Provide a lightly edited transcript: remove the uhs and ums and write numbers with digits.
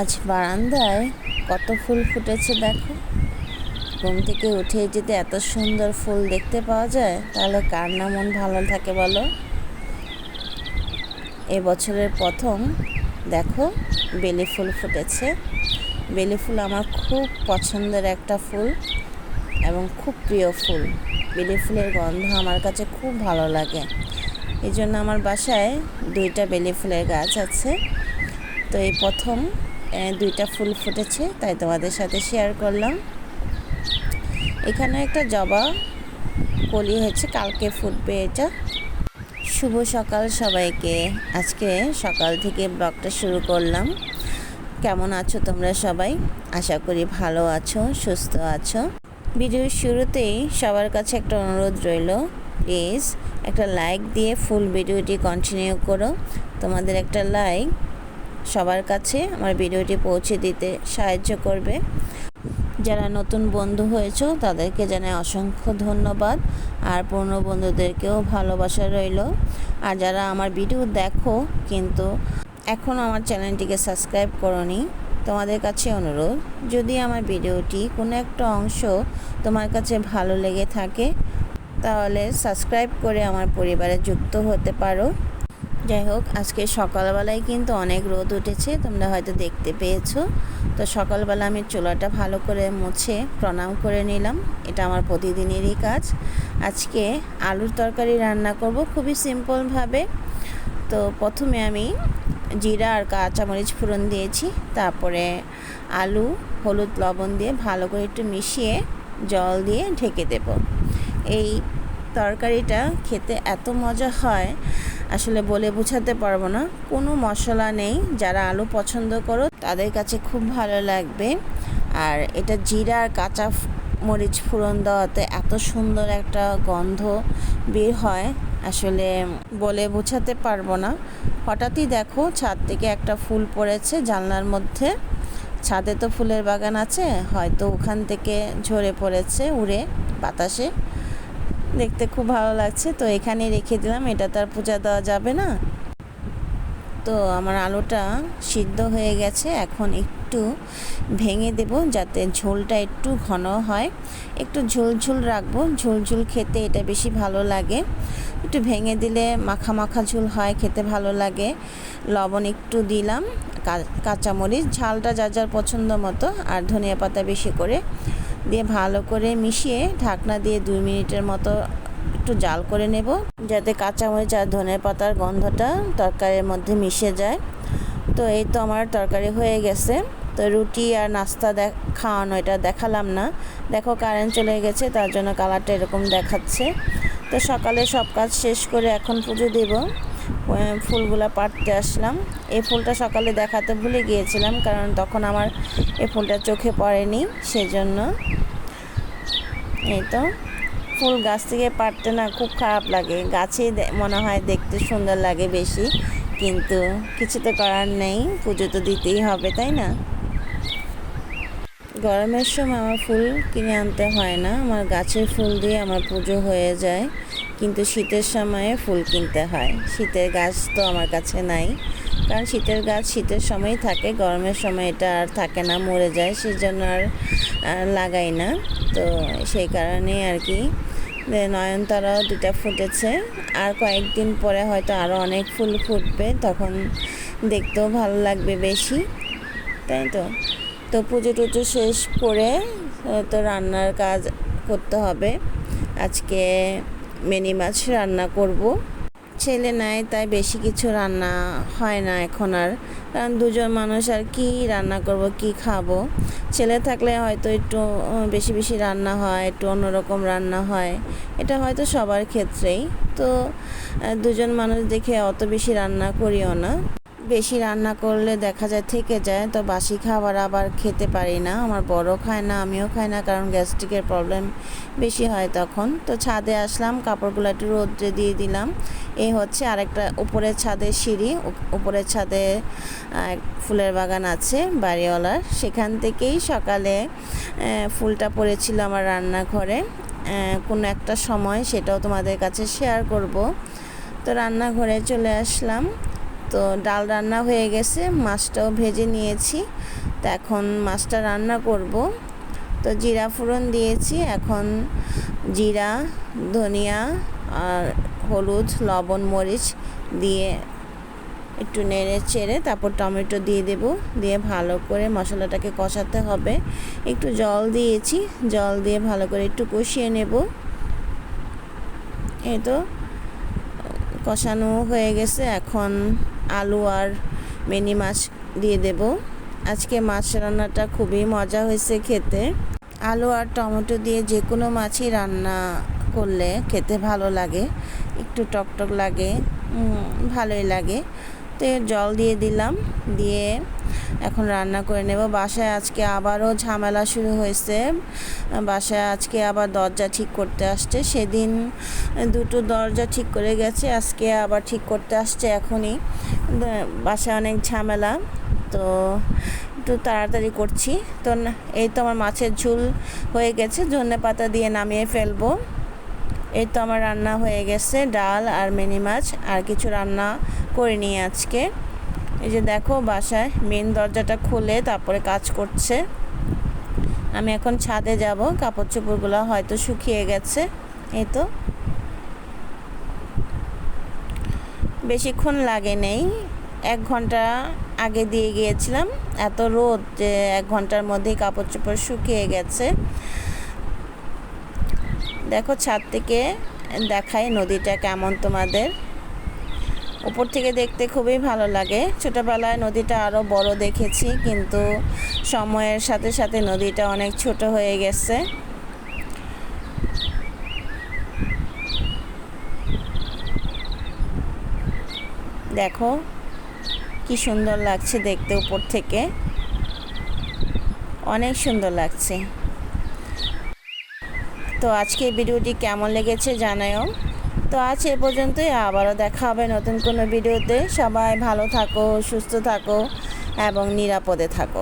আজ বারান্দায় কত ফুল ফুটেছে দেখো। ঘুম থেকে উঠে যদি এত সুন্দর ফুল দেখতে পাওয়া যায় তাহলে কার না মন ভালো থাকে বলো। এবছরের প্রথম দেখো বেলি ফুল ফুটেছে। বেলি ফুল আমার খুব পছন্দের একটা ফুল এবং খুব প্রিয় ফুল। বেলি ফুলের গন্ধ আমার কাছে খুব ভালো লাগে। এই জন্য আমার বাসায় 2টা বেলি ফুলের গাছ আছে। তো এই প্রথম 2টা ফুল ফুটেছে, তাই তোমাদের সাথে শেয়ার করলাম। এখানে একটা জবা কলি হয়েছে, কালকে ফুটবে এটা। শুভ সকাল সবাইকে। আজকে সকাল থেকে ব্লগটা শুরু করলাম। কেমন আছো তোমরা সবাই? আশা করি ভালো আছো, সুস্থ আছো। ভিডিওর শুরুতেই সবার কাছে একটা অনুরোধ রইল, প্লিজ একটা লাইক দিয়ে ফুল ভিডিওটি কন্টিনিউ করো। তোমাদের একটা লাইক সবার কাছে আমার ভিডিওটি পৌঁছে দিতে সাহায্য করবে। যারা নতুন বন্ধু হয়েছো তাদেরকে জানাই অসংখ্য ধন্যবাদ, আর পুরনো বন্ধুদেরকেও ভালোবাসা রইল। আর যারা আমার ভিডিও দেখো কিন্তু এখনও আমার চ্যানেলটিকে সাবস্ক্রাইব করোনি, তোমাদের কাছে অনুরোধ, যদি আমার ভিডিওটি কোনো একটা অংশ তোমার কাছে ভালো লেগে থাকে তাহলে সাবস্ক্রাইব করে আমার পরিবারে যুক্ত হতে পারো। যাই হোক, আজকে সকালবেলায় কিন্তু অনেক রোদ উঠেছে, তোমরা হয়তো দেখতে পেয়েছো। তো সকালবেলা আমি চুলাটা ভালো করে মুছে প্রণাম করে নিলাম। এটা আমার প্রতিদিনেরই কাজ। আজকে আলুর তরকারি রান্না করব খুবই সিম্পলভাবে। তো প্রথমে আমি জিরা আর কাঁচামরিচ ফোড়ন দিয়েছি, তারপরে আলু, হলুদ, লবণ দিয়ে ভালো করে একটু মিশিয়ে জল দিয়ে ঢেকে দেব। এই তরকারিটা খেতে এত মজা হয়, আসলে বলে বোঝাতে পারবো না। কোনো মশলা নেই, যারা আলু পছন্দ করো তাদের কাছে খুব ভালো লাগবে। আর এটা জিরা আর কাঁচা মরিচ ফোড়ন দেওয়াতে এত সুন্দর একটা গন্ধ বের হয়, আসলে বলে বোঝাতে পারবো না। হঠাৎই দেখো ছাদ থেকে একটা ফুল পড়েছে জানলার মধ্যে। ছাদে তো ফুলের বাগান আছে, হয়তো ওখান থেকে ঝরে পড়েছে উড়ে বাতাসে। দেখতে খুব ভালো লাগছে, তো এখানে রেখে দিলাম। এটা তো আর পূজা দেওয়া যাবে না। তো আমার আলুটা সিদ্ধ হয়ে গেছে, এখন একটু ভেঙে দেব যাতে ঝোলটা একটু ঘন হয়। একটু ঝোল রাখবো, ঝোল খেতে এটা বেশি ভালো লাগে। একটু ভেঙে দিলে মাখা মাখা ঝোল হয়, খেতে ভালো লাগে। লবণ একটু দিলাম, কাঁচামরিচ, ঝালটা যার যার পছন্দ মতো, আর ধনিয়া পাতা বেশি করে দিয়ে ভালো করে মিশিয়ে ঢাকনা দিয়ে 2 মিনিটের মতো একটু জাল করে নেব, যাতে কাঁচামরিচ আর ধনে পাতার গন্ধটা তরকারির মধ্যে মিশে যায়। তো এই তো আমার তরকারি হয়ে গেছে। তো রুটি আর নাস্তা খাওয়ানো এটা দেখালাম না, দেখো কারেন্ট চলে গেছে, তার জন্য কালারটা এরকম দেখাচ্ছে। তো সকালে সব কাজ শেষ করে এখন পুজো দেব। ফুলগুলা পাড়তে আসলাম। এই ফুলটা সকালে দেখাতে ভুলে গিয়েছিলাম, কারণ তখন আমার এই ফুলটা চোখে পড়েনি, সেজন্য। এই তো ফুল গাছ থেকে পাড়তে না খুব খারাপ লাগে, গাছেই মনে হয় দেখতে সুন্দর লাগে বেশি, কিন্তু কিছু তো করার নেই, পুজো তো দিতেই হবে, তাই না? গরমের সময় আমার ফুল কিনে আনতে হয় না, আমার গাছের ফুল দিয়ে আমার পুজো হয়ে যায়। কিন্তু শীতের সময়ে ফুল কিনতে হয়। শীতের গাছ তো আমার কাছে নাই, কারণ শীতের গাছ শীতের সময়ই থাকে, গরমের সময় এটা আর থাকে না, মরে যায়, সেই জন্য আর লাগাই না। তো সেই কারণে আর কি। নয়নতারাও 2টা ফুটেছে, আর কয়েকদিন পরে হয়তো আরও অনেক ফুল ফুটবে, তখন দেখতেও ভালো লাগবে বেশি, তাই তো। তো পুজো টুজো শেষ করে তো রান্নার কাজ করতে হবে। আজকে মিনি মাছ রান্না করব। ছেলে নাই তাই বেশি কিছু রান্না হয় না এখন আর, কারণ 2জন মানুষ আর কি রান্না করব, কি খাবো। ছেলে থাকলে হয়তো একটু বেশি রান্না হয়, একটু অন্যরকম রান্না হয়, এটা হয়তো সবার ক্ষেত্রেই। তো 2জন মানুষ দেখে অত বেশি রান্না করিও না। বেশি রান্না করলে দেখা যায় থেকে যায়, তো বাসি খাবার আবার খেতে পারি না। আমার বড় খায় না, আমিও খাই না, কারণ গ্যাস্ট্রিকের প্রবলেম বেশি হয় তখন। তো ছাদে আসলাম, কাপড়গুলো একটু রোদ্রে দিয়ে দিলাম। এই হচ্ছে আরেকটা উপরের ছাদের সিঁড়ি। উপরের ছাদে ফুলের বাগান আছে বাড়িওয়ালার, সেখান থেকেই সকালে ফুলটা পড়েছিল আমার রান্নাঘরে কোনো একটা সময়, সেটাও তোমাদের কাছে শেয়ার করব। তো রান্নাঘরে চলে আসলাম। তো ডাল রান্না হয়ে গেছে, মাছটাও ভেজে নিয়েছি। তো এখন মাছটা রান্না করব। তো জিরা ফোড়ন দিয়েছি, এখন জিরা, ধনিয়া আর হলুদ, লবণ, মরিচ দিয়ে একটু নেড়ে চেড়ে তারপর টমেটো দিয়ে দেব। দিয়ে ভালো করে মশলাটাকে কষাতে হবে। একটু জল দিয়েছি, জল দিয়ে ভালো করে একটু কষিয়ে নেব। এই তো কষানো হয়ে গেছে। এখন আলু আর মিনি মাছ দিয়ে দেব। আজকে মাছ রান্নাটা খুবই মজা হয়েছে খেতে। আলু আর টমেটো দিয়ে যে কোনো মাছই রান্না করলে খেতে ভালো লাগে, একটু টকটক লাগে, ভালোই লাগে। তো জল দিয়ে দিলাম, দিয়ে এখন রান্না করে নেব। বাসায় আজকে আবারও ঝামেলা শুরু হয়েছে। বাসায় আজকে আবার দরজা ঠিক করতে আসছে। সেদিন দুটো দরজা ঠিক করে গেছে, আজকে আবার ঠিক করতে আসছে এখনই। বাসায় অনেক ঝামেলা, তো একটু তাড়াতাড়ি করছি। তো এই তো আমার মাছের ঝোল হয়ে গেছে, ধনেপাতা দিয়ে নামিয়ে ফেলবো। এই তো আমার রান্না হয়ে গেছে, ডাল আর মিনি মাছ। আর কিছু রান্না করিনি আজকে। এই যে দেখো বাসায় মেন দরজাটা খুলে তারপরে কাজ করছে। আমি এখন ছাদে যাব, কাপড় চোপড়গুলো হয়তো শুকিয়ে গেছে। এই তো বেশিক্ষণ লাগে নেই, 1 ঘন্টা আগে দিয়ে গিয়েছিলাম। এত রোদ যে 1 ঘন্টার মধ্যেই কাপড় চোপড় শুকিয়ে গেছে। দেখো ছাদ থেকে দেখাই নদীটা কেমন তোমাদের। উপর থেকে দেখতে খুবই ভালো লাগে। ছোটোবেলায় নদীটা আরও বড় দেখেছি, কিন্তু সময়ের সাথে সাথে নদীটা অনেক ছোট হয়ে গেছে। দেখো কি সুন্দর লাগছে দেখতে, উপর থেকে অনেক সুন্দর লাগছে। তো আজকে ভিডিওটি কেমন লেগেছে জানাও। তো আজ এ পর্যন্তই, আবারও দেখা হবে নতুন কোনো ভিডিওতে। সবাই ভালো থাকো, সুস্থ থাকো এবং নিরাপদে থাকো।